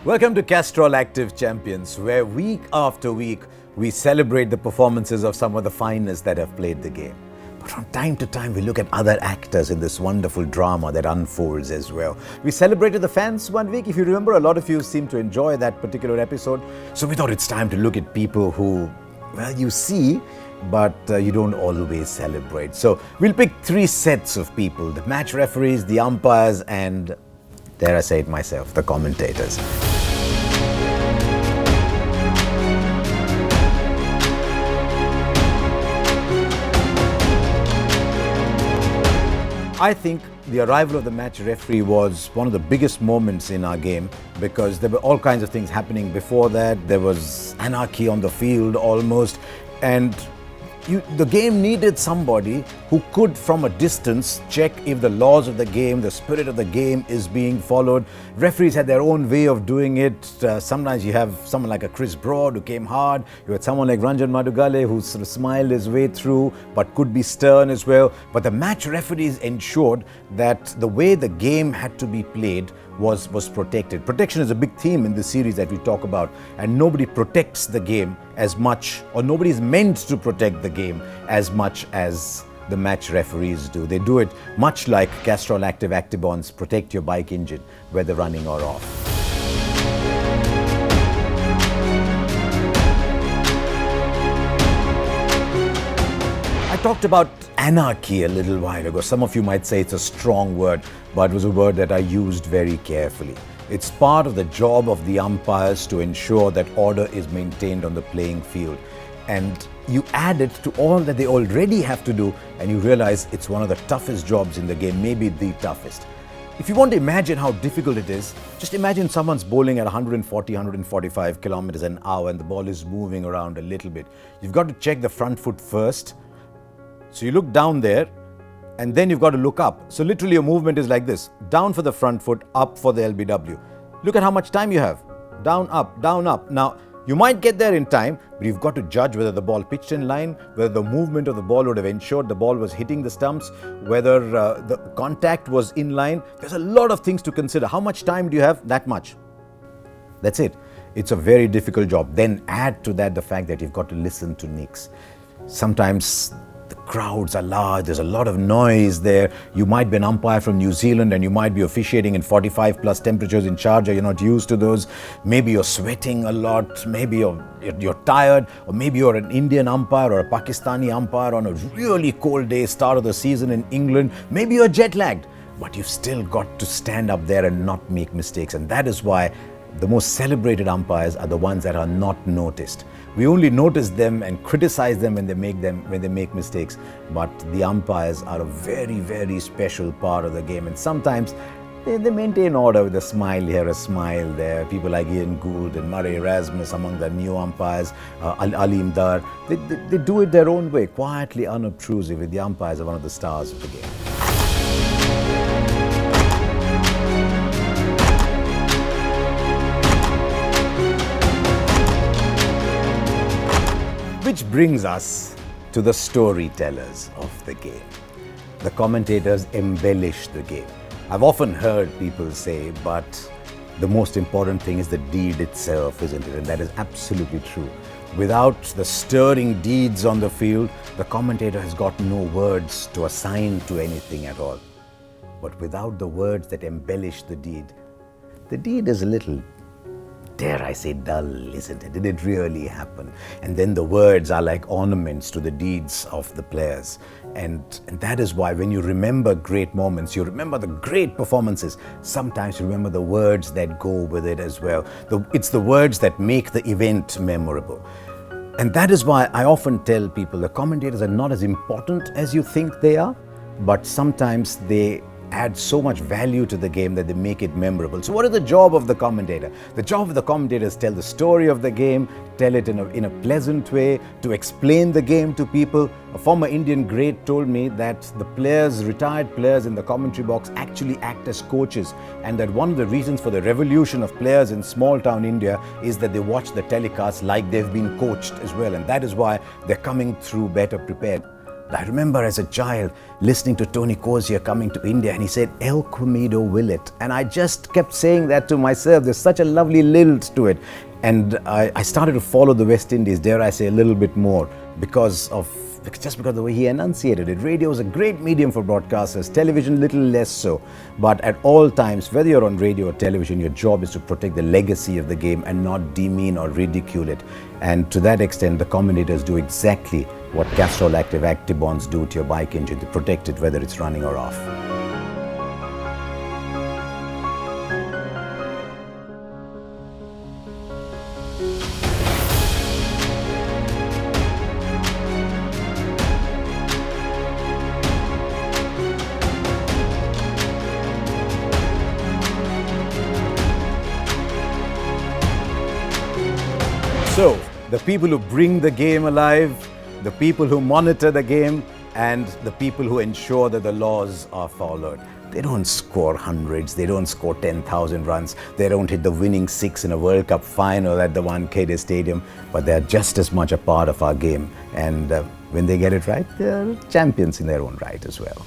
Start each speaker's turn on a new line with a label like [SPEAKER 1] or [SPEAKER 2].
[SPEAKER 1] Welcome to Castrol Activ Champions, where week after week we celebrate the performances of some of the finest that have played the game. But from time to time we look at other actors in this wonderful drama that unfolds as well. We celebrated the fans one week. If you remember, a lot of you seem to enjoy that particular episode. So we thought it's time to look at people who, well, you see, but you don't always celebrate. So we'll pick three sets of people: the match referees, the umpires, and, dare I say it myself, the commentators. I think the arrival of the match referee was one of the biggest moments in our game, because there were all kinds of things happening before that. There was anarchy on the field almost, and the game needed somebody who could, from a distance, check if the laws of the game, the spirit of the game is being followed. Referees had their own way of doing it. Sometimes you have someone like a Chris Broad who came hard. You had someone like Ranjan Madugale who sort of smiled his way through but could be stern as well. But the match referees ensured that the way the game had to be played was protected. Protection is a big theme in the series that we talk about, and nobody protects the game as much, or nobody is meant to protect the game as much as the match referees do. They do it much like Castrol Activ Actibonds protect your bike engine, whether running or off. I talked about anarchy a little while ago. Some of you might say it's a strong word, but it was a word that I used very carefully. It's part of the job of the umpires to ensure that order is maintained on the playing field. And you add it to all that they already have to do, and you realize it's one of the toughest jobs in the game, maybe the toughest. If you want to imagine how difficult it is, just imagine someone's bowling at 140, 145 kilometers an hour and the ball is moving around a little bit. You've got to check the front foot first. So you look down there, and then you've got to look up. So literally your movement is like this: down for the front foot, up for the LBW. Look at how much time you have. Down, up, down, up. Now, you might get there in time, but you've got to judge whether the ball pitched in line, whether the movement of the ball would have ensured the ball was hitting the stumps, whether the contact was in line. There's a lot of things to consider. How much time do you have? That much. That's it. It's a very difficult job. Then add to that the fact that you've got to listen to nicks. Sometimes the crowds are large, there's a lot of noise there. You might be an umpire from New Zealand and you might be officiating in 45 plus temperatures in Sharjah. You're not used to those. Maybe you're sweating a lot. Maybe you're tired. Or maybe you're an Indian umpire or a Pakistani umpire on a really cold day, start of the season in England. Maybe you're jet lagged. But you've still got to stand up there and not make mistakes. And that is why the most celebrated umpires are the ones that are not noticed. We only notice them and criticize them when they make mistakes. But the umpires are a very, very special part of the game. And sometimes they maintain order with a smile here, a smile there. People like Ian Gould and Murray Erasmus among the new umpires, Ali Imdar. They do it their own way, quietly, unobtrusively. The umpires are one of the stars of the game. Which brings us to the storytellers of the game. The commentators embellish the game. I've often heard people say, but the most important thing is the deed itself, isn't it? And that is absolutely true. Without the stirring deeds on the field, the commentator has got no words to assign to anything at all. But without the words that embellish the deed is a little, dare I say, dull, isn't it? Did it really happen? And then the words are like ornaments to the deeds of the players. And that is why when you remember great moments, you remember the great performances, sometimes you remember the words that go with it as well. It's the words that make the event memorable. And that is why I often tell people the commentators are not as important as you think they are, but sometimes they add so much value to the game that they make it memorable. So what is the job of the commentator? The job of the commentator is tell the story of the game, tell it in a pleasant way, to explain the game to people. A former Indian great told me that the retired players in the commentary box actually act as coaches, and that one of the reasons for the revolution of players in small town India is that they watch the telecasts like they've been coached as well, and that is why they're coming through better prepared. I remember as a child listening to Tony Cozier coming to India, and he said, El comido willet. And I just kept saying that to myself. There's such a lovely lilt to it. And I started to follow the West Indies, dare I say, a little bit more because of the way he enunciated it. Radio is a great medium for broadcasters, television little less so. But at all times, whether you're on radio or television, your job is to protect the legacy of the game and not demean or ridicule it. And to that extent, the commentators do exactly what Castrol Activ Actibonds do to your bike engine to protect it, whether it's running or off. So, the people who bring the game alive, the people who monitor the game, and the people who ensure that the laws are followed. They don't score hundreds, they don't score 10,000 runs, they don't hit the winning six in a World Cup final at the Wankhede Stadium, but they're just as much a part of our game. And when they get it right, they're champions in their own right as well.